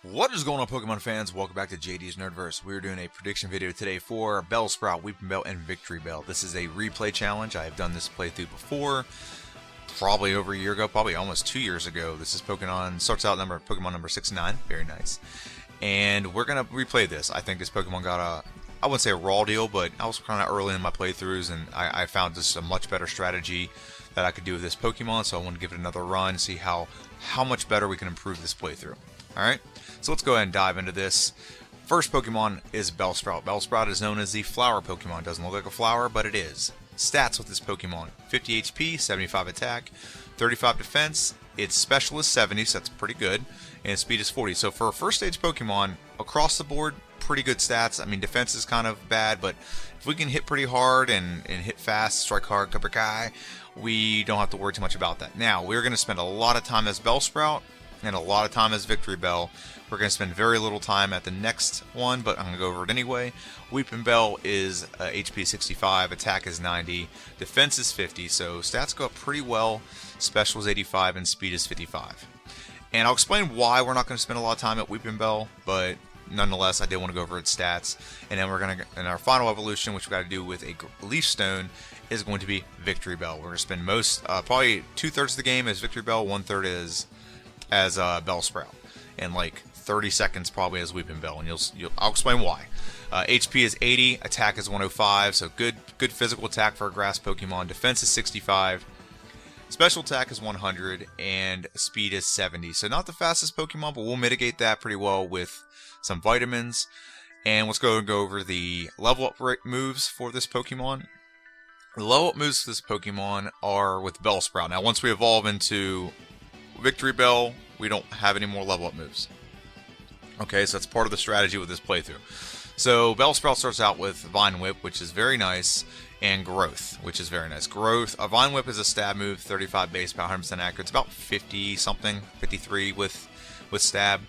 What is going on, Pokemon fans? Welcome back to JD's Nerdverse. We're doing a prediction video today for Bellsprout, Weepinbell, and Victreebel. This is a replay challenge. I have done this playthrough before, probably over a year ago, probably almost 2 years ago. This is Pokemon, starts out Pokemon number 69, very nice. And we're going to replay this. I think this Pokemon got I wouldn't say a raw deal, but I was kind of early in my playthroughs, and I found this a much better strategy that I could do with this Pokemon, so I want to give it another run, see how much better we can improve this playthrough. Alright, so let's go ahead and dive into this. First Pokemon is Bellsprout. Bellsprout is known as the flower Pokemon. Doesn't look like a flower, but it is. Stats with this Pokemon: 50 HP, 75 attack, 35 defense. Its special is 70, so that's pretty good. And its speed is 40. So for a first stage Pokemon, across the board, pretty good stats. I mean, defense is kind of bad, but if we can hit pretty hard and hit fast, strike hard, cover guy, we don't have to worry too much about that. Now, we're going to spend a lot of time as Bellsprout and a lot of time as Victreebel. We're going to spend very little time at the next one, but I'm going to go over it anyway. Weepinbell is HP 65, attack is 90, defense is 50, so stats go up pretty well. Special is 85, and speed is 55. And I'll explain why we're not going to spend a lot of time at Weepinbell, but nonetheless, I did want to go over its stats. And then we're going to, in our final evolution, which we got to do with a Leaf Stone, is going to be Victreebel. We're going to spend probably 2/3 of the game as Victreebel, 1/3 is as Bellsprout, and like 30 seconds probably as Weepinbell, and I'll explain why. HP is 80, attack is 105, so good physical attack for a grass Pokemon. Defense is 65, special attack is 100, and speed is 70. So not the fastest Pokemon, but we'll mitigate that pretty well with some vitamins. And let's go over the level up moves for this Pokemon. The level up moves for this Pokemon are with Bellsprout. Now, once we evolve into Victreebel, we don't have any more level up moves. Okay, so that's part of the strategy with this playthrough. So Bellsprout starts out with Vine Whip, which is very nice, and Growth, which is very nice. Growth, a Vine Whip is a stab move, 35 base power, 100% accurate. It's about 50 something, 53 with stab.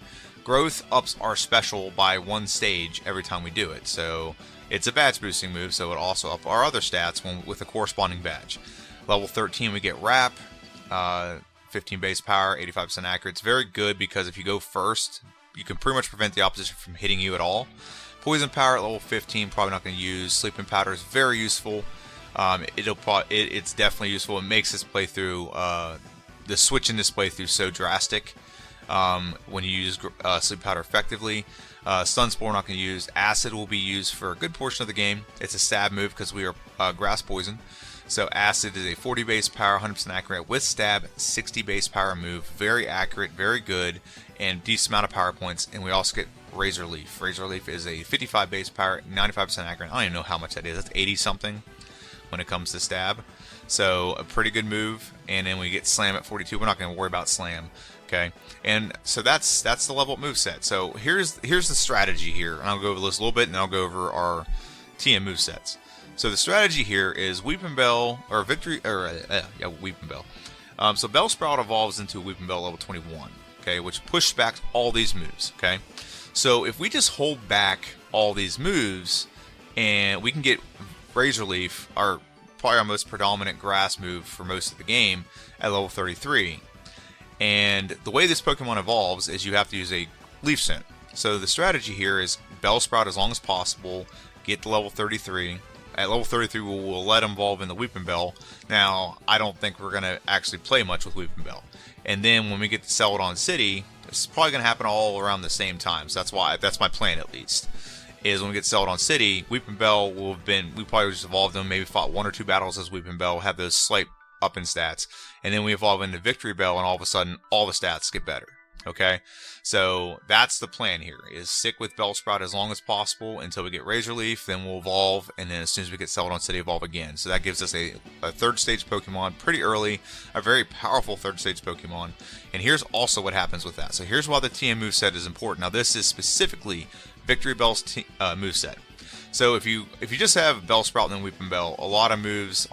Growth ups our special by 1 stage every time we do it. So it's a badge boosting move, so it also up our other stats with a corresponding badge. Level 13 we get Wrap, 15 base power, 85% accurate. It's very good because if you go first, you can pretty much prevent the opposition from hitting you at all. Poison Power at level 15, probably not going to use. Sleeping Powder is very useful. It's definitely useful. It makes this playthrough, the switch in this playthrough so drastic when you use Sleep Powder effectively. Stun Spore not going to use. Acid will be used for a good portion of the game. It's a stab move because we are Grass Poison. So Acid is a 40 base power, 100% accurate with stab, 60 base power move. Very accurate, very good, and decent amount of power points. And we also get Razor Leaf. Razor Leaf is a 55 base power, 95% accurate. I don't even know how much that is. That's 80 something when it comes to stab. So a pretty good move. And then we get Slam at 42. We're not going to worry about Slam. Okay, and so that's the level up move set. So here's the strategy here. And I'll go over this a little bit, and I'll go over our TM move sets. So the strategy here is Weepinbell, or Weepinbell. So Bellsprout evolves into Weepinbell level 21, okay, which pushes back all these moves, okay? So if we just hold back all these moves, and we can get Razor Leaf, probably our most predominant grass move for most of the game, at level 33. And the way this Pokemon evolves is you have to use a Leaf Scent. So the strategy here is Bellsprout as long as possible, get to level 33. At level 33, we'll let him evolve in the Weepinbell. Now, I don't think we're going to actually play much with Weepinbell. And then when we get to Celadon City, it's probably going to happen all around the same time. So that's my plan at least. Is when we get to Celadon City, Weepinbell we probably just evolved them, maybe fought 1 or 2 battles as Weepinbell, have those slight up in stats. And then we evolve into Victreebel, and all of a sudden, all the stats get better. Okay, so that's the plan here, is stick with Bellsprout as long as possible until we get Razor Leaf, then we'll evolve, and then as soon as we get Celadon City, evolve again. So that gives us a 3rd stage Pokemon pretty early, a very powerful 3rd stage Pokemon. And here's also what happens with that. So here's why the TM moveset is important. Now this is specifically Victreebel's moveset. So if you just have Bellsprout and then Weepinbell, a lot of moves,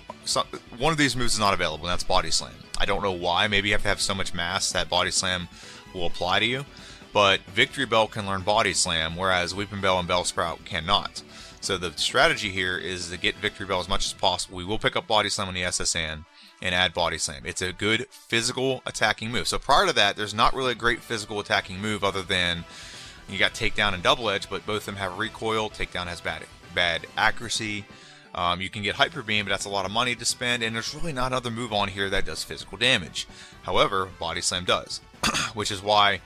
one of these moves is not available, and that's Body Slam. I don't know why. Maybe you have to have so much mass that Body Slam will apply to you, but Victreebel can learn Body Slam, whereas Weepinbell and Bellsprout cannot. So the strategy here is to get Victreebel as much as possible. We will pick up Body Slam on the SSN, and add Body Slam. It's a good physical attacking move. So prior to that, there's not really a great physical attacking move other than you got Takedown and Double Edge, but both of them have recoil. Takedown has bad accuracy. You can get Hyper Beam, but that's a lot of money to spend, and there's really not another move on here that does physical damage. However, Body Slam does, which is why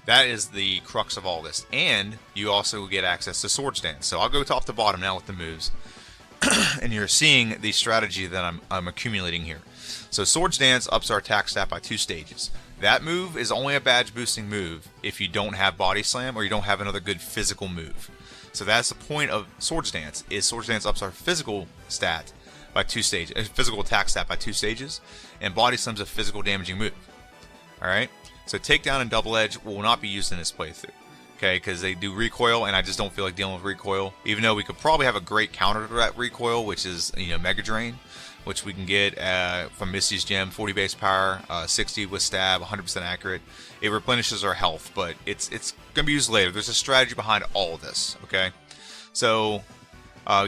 that is the crux of all this. And you also get access to Swords Dance. So I'll go top to bottom now with the moves. And you're seeing the strategy that I'm accumulating here. So Swords Dance ups our attack stat by 2 stages. That move is only a badge boosting move if you don't have Body Slam or you don't have another good physical move. So that's the point of Swords Dance, is Swords Dance ups our physical stat by 2 stages, physical attack stat by 2 stages, and Body Slam's a physical damaging move. Alright? So Takedown and Double Edge will not be used in this playthrough. Okay, because they do recoil, and I just don't feel like dealing with recoil. Even though we could probably have a great counter to that recoil, which is, Mega Drain, which we can get from Misty's Gem, 40 base power, 60 with stab, 100% accurate. It replenishes our health, but it's going to be used later. There's a strategy behind all of this, okay? So,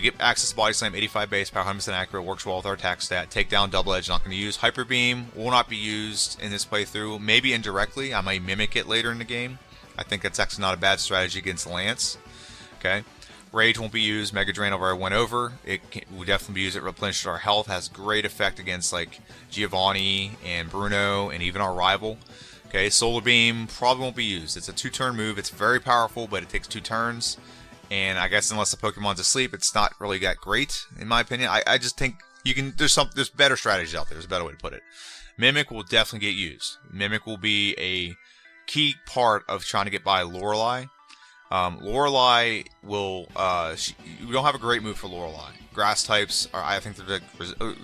get access to Body Slam, 85 base power, 100% accurate, works well with our attack stat. Takedown, Double Edge, not going to use. Hyper Beam will not be used in this playthrough. Maybe indirectly, I might mimic it later in the game. I think that's actually not a bad strategy against Lance. Okay, Rage won't be used. Mega Drain I've already went over. It will definitely be used. It replenishes our health. Has great effect against like Giovanni and Bruno and even our rival. Okay, Solar Beam probably won't be used. It's a 2-turn move. It's very powerful, but it takes 2 turns. And I guess unless the Pokemon's asleep, it's not really that great in my opinion. I just think you can. There's better strategies out there. There's a better way to put it. Mimic will definitely get used. Mimic will be a key part of trying to get by Lorelei. Lorelei will we don't have a great move for Lorelei. Grass types are, I think, they're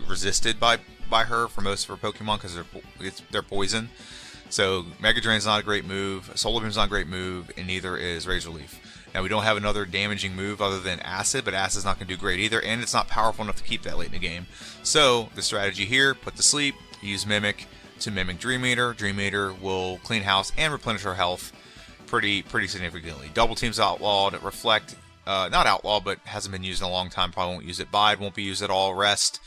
resisted by her for most of her Pokemon because they're poison. So Mega Drain's not a great move, Solar Beam's not a great move, and neither is Razor Leaf. Now we don't have another damaging move other than Acid, but Acid's not going to do great either, and it's not powerful enough to keep that late in the game. So the strategy here: put to sleep, use Mimic to mimic Dream Eater. Dream Eater will clean house and replenish our health pretty significantly. Double Team's outlawed. Reflect, not outlawed, but hasn't been used in a long time. Probably won't use it. Bide won't be used at all. Rest,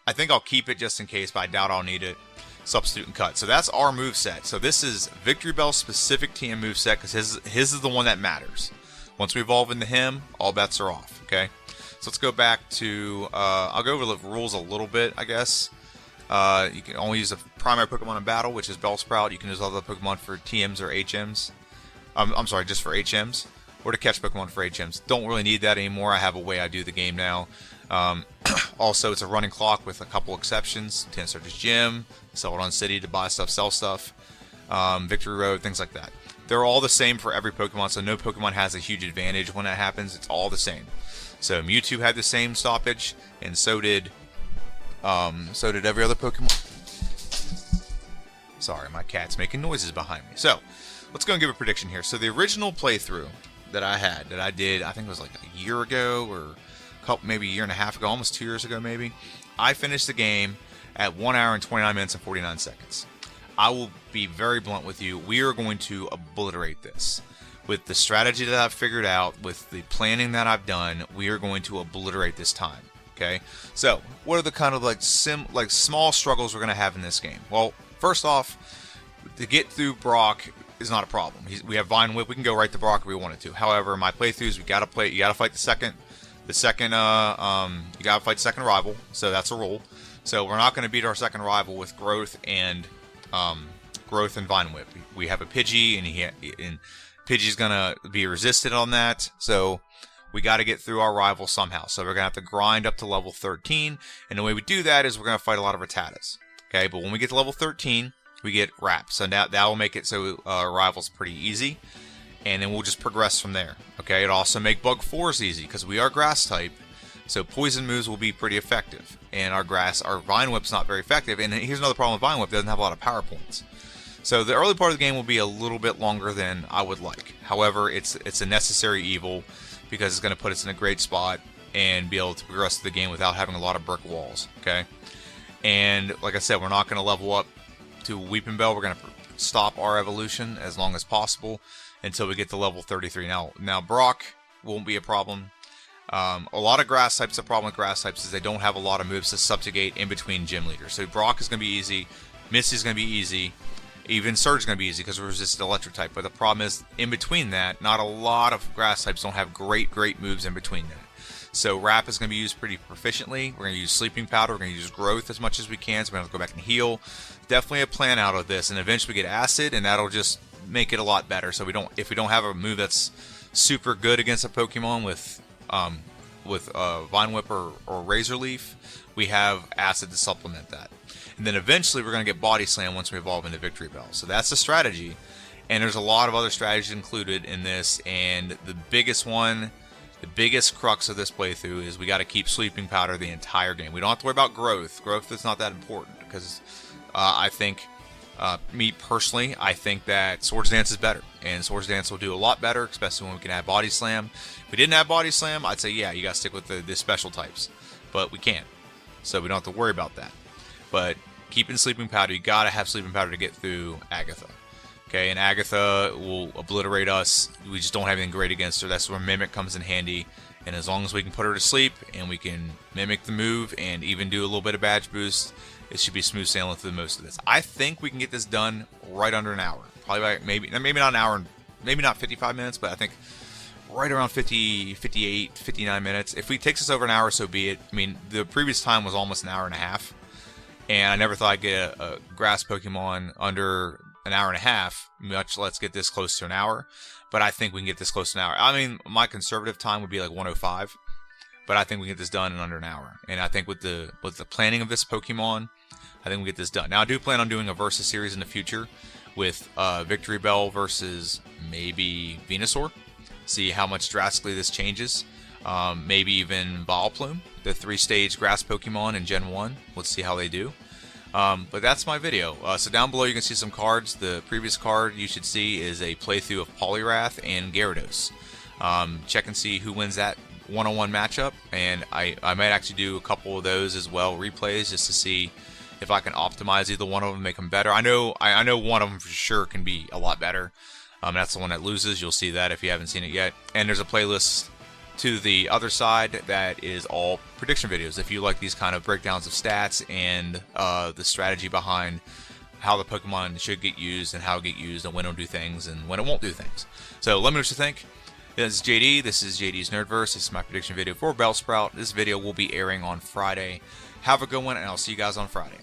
I think I'll keep it just in case, but I doubt I'll need it. Substitute and Cut. So that's our move set. So this is Victreebel's specific TM move set because his is the one that matters. Once we evolve into him, all bets are off. Okay, so let's go back to. I'll go over the rules a little bit, I guess. You can only use a primary Pokemon in battle, which is Bellsprout. You can use other Pokemon for TMs or HMs. I'm sorry, just for HMs. Or to catch Pokemon for HMs. Don't really need that anymore. I have a way I do the game now. Also, it's a running clock with a couple exceptions. Tennis Search's Gym, Celadon City to buy stuff, sell stuff. Victory Road, things like that. They're all the same for every Pokemon, so no Pokemon has a huge advantage when that happens. It's all the same. So Mewtwo had the same stoppage, and so did every other Pokemon. Sorry, my cat's making noises behind me. So, let's go and give a prediction here. So the original playthrough that I did, I think it was like a year ago, or maybe a year and a half ago, almost 2 years ago maybe. I finished the game at 1 hour and 29 minutes and 49 seconds. I will be very blunt with you. We are going to obliterate this. With the strategy that I've figured out, with the planning that I've done, we are going to obliterate this time. Okay, so what are the kind of like small struggles we're going to have in this game? Well, first off, to get through Brock is not a problem. We have Vine Whip. We can go right to Brock if we wanted to. However, my playthroughs, you got to fight the second. You got to fight the second rival. So that's a rule. So we're not going to beat our second rival with Growth and Vine Whip. We have a Pidgey, and Pidgey's going to be resisted on that. So we got to get through our rival somehow. So we're going to have to grind up to level 13. And the way we do that is we're going to fight a lot of Rattatas. Okay, but when we get to level 13, we get Wrap. So now that will make it so our rival's pretty easy. And then we'll just progress from there. Okay, it'll also make Bug Force easy because we are Grass type. So poison moves will be pretty effective. And our Vine Whip's not very effective. And here's another problem with Vine Whip. It doesn't have a lot of power points. So the early part of the game will be a little bit longer than I would like. However, it's a necessary evil because it's going to put us in a great spot and be able to progress through the game without having a lot of brick walls. Okay, and like I said, we're not going to level up to Weepinbell. We're going to stop our evolution as long as possible until we get to level 33. Now Brock won't be a problem. A lot of grass types, the problem with grass types is they don't have a lot of moves to subjugate in between gym leaders. So Brock is going to be easy, Misty is going to be easy, even Surge is going to be easy because we're resistant electric type. But the problem is, in between that, not a lot of grass types don't have great moves in between that. So Wrap is going to be used pretty proficiently. We're going to use Sleeping Powder. We're going to use Growth as much as we can. So we're going to go back and heal. Definitely a plan out of this. And eventually we get Acid, and that'll just make it a lot better. So if we don't have a move that's super good against a Pokemon with Vine Whip or Razor Leaf, we have Acid to supplement that. And then eventually we're going to get Body Slam once we evolve into Victreebel. So that's the strategy. And there's a lot of other strategies included in this. And the biggest crux of this playthrough is we got to keep Sleeping Powder the entire game. We don't have to worry about Growth. Growth is not that important because I think, me personally, I think that Swords Dance is better. And Swords Dance will do a lot better, especially when we can add Body Slam. If we didn't have Body Slam, I'd say, yeah, you got to stick with the special types. But we can't. So we don't have to worry about that. But keeping Sleeping Powder, you got to have Sleeping Powder to get through Agatha. Okay, and Agatha will obliterate us. We just don't have anything great against her. That's where Mimic comes in handy. And as long as we can put her to sleep and we can mimic the move and even do a little bit of badge boost, it should be smooth sailing through most of this. I think we can get this done right under an hour. Probably by maybe not an hour, maybe not 55 minutes, but I think right around 50, 58, 59 minutes. If it takes us over an hour, so be it. I mean, the previous time was almost an hour and a half. And I never thought I'd get a grass Pokemon under an hour and a half, much less get this close to an hour. But I think we can get this close to an hour. I mean, my conservative time would be like 105, but I think we can get this done in under an hour. And I think with the planning of this Pokemon, I think we get this done. Now, I do plan on doing a Versus series in the future with Victreebel versus maybe Venusaur. See how much drastically this changes. Maybe even Vileplume, the 3-stage grass Pokemon in Gen 1. Let's see how they do. But that's my video. So down below you can see some cards. The previous card you should see is a playthrough of Poliwrath and Gyarados. Check and see who wins that one-on-one matchup, and I might actually do a couple of those as well, replays, just to see if I can optimize either one of them and make them better. I know one of them for sure can be a lot better. That's the one that loses. You'll see that if you haven't seen it yet. And there's a playlist to the other side that is all prediction videos. If you like these kind of breakdowns of stats and the strategy behind how the Pokemon should get used and how it get used and when it'll do things and when it won't do things. So let me know what you think. This is JD. This is JD's Nerdverse. This is my prediction video for Bellsprout. This video will be airing on Friday. Have a good one, and I'll see you guys on Friday.